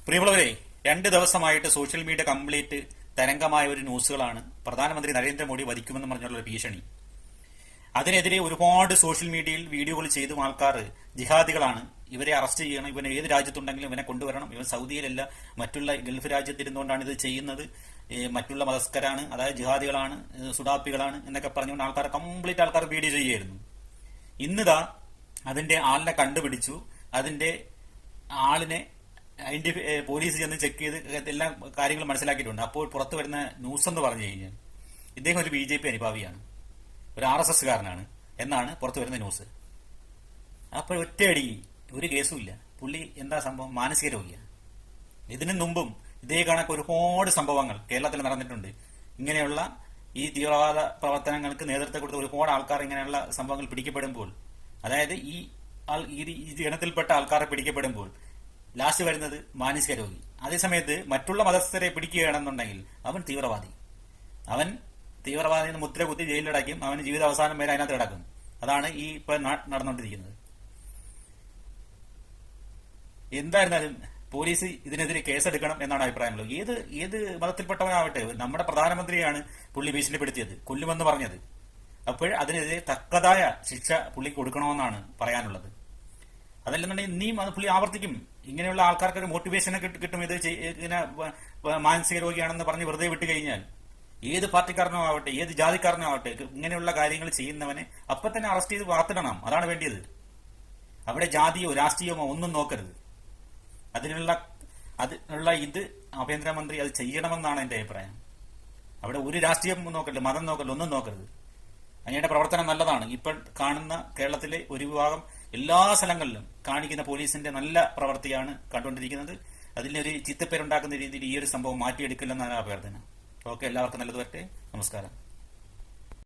പ്രിയമുള്ളവരെ, 2 ദിവസമായിട്ട് social media complete തരംഗമായ ഒരു ന്യൂസുകളാണ് പ്രധാനമന്ത്രി നരേന്ദ്രമോദി വധിക്കുമെന്ന് പറഞ്ഞുള്ള ഒരു ഭീഷണി. അതിനെതിരെ ഒരുപാട് സോഷ്യൽ മീഡിയയിൽ വീഡിയോകൾ ചെയ്തും ആൾക്കാർ ജിഹാദികളാണ്, ഇവരെ അറസ്റ്റ് ചെയ്യണം, ഇവനെ ഏത് രാജ്യത്തുണ്ടെങ്കിലും ഇവനെ കൊണ്ടുവരണം, ഇവൻ സൗദിയിലല്ല മറ്റുള്ള ഗൾഫ് രാജ്യത്തിരുന്നുകൊണ്ടാണ് ഇത് ചെയ്യുന്നത്, മറ്റുള്ള മതസ്കരാണ്, അതായത് ജിഹാദികളാണ്, സുഡാപ്പികളാണ് എന്നൊക്കെ പറഞ്ഞുകൊണ്ട് ആൾക്കാർ വീഡിയോ ചെയ്യുമായിരുന്നു. ഇന്നിതാ അതിന്റെ ആളിനെ കണ്ടുപിടിച്ചു. അതിന്റെ ആളിനെ പോലീസ് ചെന്ന് ചെക്ക് ചെയ്ത് എല്ലാ കാര്യങ്ങളും മനസ്സിലാക്കിയിട്ടുണ്ട്. അപ്പോൾ പുറത്തു വരുന്ന ന്യൂസ് എന്ന് പറഞ്ഞു കഴിഞ്ഞാൽ ഇദ്ദേഹം ഒരു BJP അനുഭാവിയാണ്, ഒരു RSS കാരനാണ് എന്നാണ് പുറത്തു വരുന്ന ന്യൂസ്. അപ്പോൾ ഒറ്റയടി ഒരു കേസും ഇല്ല. പുള്ളി എന്താ സംഭവം? മാനസിക രോഗിയാണ്. ഇതിനു മുമ്പും ഇതേ കണക്ക് ഒരുപാട് സംഭവങ്ങൾ കേരളത്തിൽ നടന്നിട്ടുണ്ട്. ഇങ്ങനെയുള്ള ഈ തീവ്രവാദ പ്രവർത്തനങ്ങൾക്ക് നേതൃത്വം കൊടുത്ത ഒരുപാട് ആൾക്കാർ ഇങ്ങനെയുള്ള സംഭവങ്ങൾ പിടിക്കപ്പെടുമ്പോൾ, അതായത് ഈ ഗണത്തിൽപ്പെട്ട ആൾക്കാരെ പിടിക്കപ്പെടുമ്പോൾ ലാസ്റ്റ് വരുന്നത് മാനസിക രോഗി. അതേസമയത്ത് മറ്റുള്ള മതസ്ഥരെ പിടിക്കുകയാണെന്നുണ്ടെങ്കിൽ അവൻ തീവ്രവാദി. അവൻ തീവ്രവാദി മുദ്ര കുത്തി ജയിലിലടയ്ക്കും, അവന് ജീവിത അവസാനം വരെ അതിനകത്ത് കിടക്കും. അതാണ് ഈ ഇപ്പൊ നടന്നുകൊണ്ടിരിക്കുന്നത്. എന്തായിരുന്നാലും പോലീസ് ഇതിനെതിരെ കേസെടുക്കണം എന്നാണ് അഭിപ്രായമുള്ളത്. ഏത് മതത്തിൽപ്പെട്ടവനാവട്ടെ, നമ്മുടെ പ്രധാനമന്ത്രിയാണ് പുള്ളി ഭീഷണിപ്പെടുത്തിയത്, കൊല്ലുമെന്ന് പറഞ്ഞത്. അപ്പോൾ അതിനെതിരെ തക്കതായ ശിക്ഷ പുള്ളി കൊടുക്കണമെന്നാണ് പറയാനുള്ളത്. അതല്ലെന്നുണ്ടെങ്കിൽ ഇനിയും അത് പുള്ളി ആവർത്തിക്കും. ഇങ്ങനെയുള്ള ആൾക്കാർക്ക് ഒരു മോട്ടിവേഷനെ കിട്ടും. ഇത് ഇങ്ങനെ മാനസിക രോഗിയാണെന്ന് പറഞ്ഞ് വെറുതെ വിട്ടു കഴിഞ്ഞാൽ ഏത് പാർട്ടിക്കാരനോ ആവട്ടെ, ഏത് ജാതിക്കാരനോ ആവട്ടെ, ഇങ്ങനെയുള്ള കാര്യങ്ങൾ ചെയ്യുന്നവനെ അപ്പൊ തന്നെ അറസ്റ്റ് ചെയ്ത് വാർത്തിടണം. അതാണ് വേണ്ടിയത്. അവിടെ ജാതിയോ രാഷ്ട്രീയമോ ഒന്നും നോക്കരുത്. അതിനുള്ള ഇത് ആഭ്യന്തരമന്ത്രി അത് ചെയ്യണമെന്നാണ് എന്റെ അഭിപ്രായം. അവിടെ ഒരു രാഷ്ട്രീയം നോക്കരുത്, മതം നോക്കരുത്, ഒന്നും നോക്കരുത്. അങ്ങയുടെ പ്രവർത്തനം നല്ലതാണ്. ഇപ്പോൾ കാണുന്ന കേരളത്തിലെ ഒരു വിഭാഗം എല്ലാ സ്ഥലങ്ങളിലും കാണിക്കുന്ന പോലീസിന്റെ നല്ല പ്രവൃത്തിയാണ് കണ്ടുകൊണ്ടിരിക്കുന്നത്. അതിലൊരു ചിത്തപ്പേരുണ്ടാക്കുന്ന രീതിയിൽ ഈ ഒരു സംഭവം മാറ്റിയെടുക്കില്ലെന്നാണ് അഭ്യർത്ഥന. ഓക്കെ, എല്ലാവർക്കും നല്ലത് വരട്ടെ. നമസ്കാരം.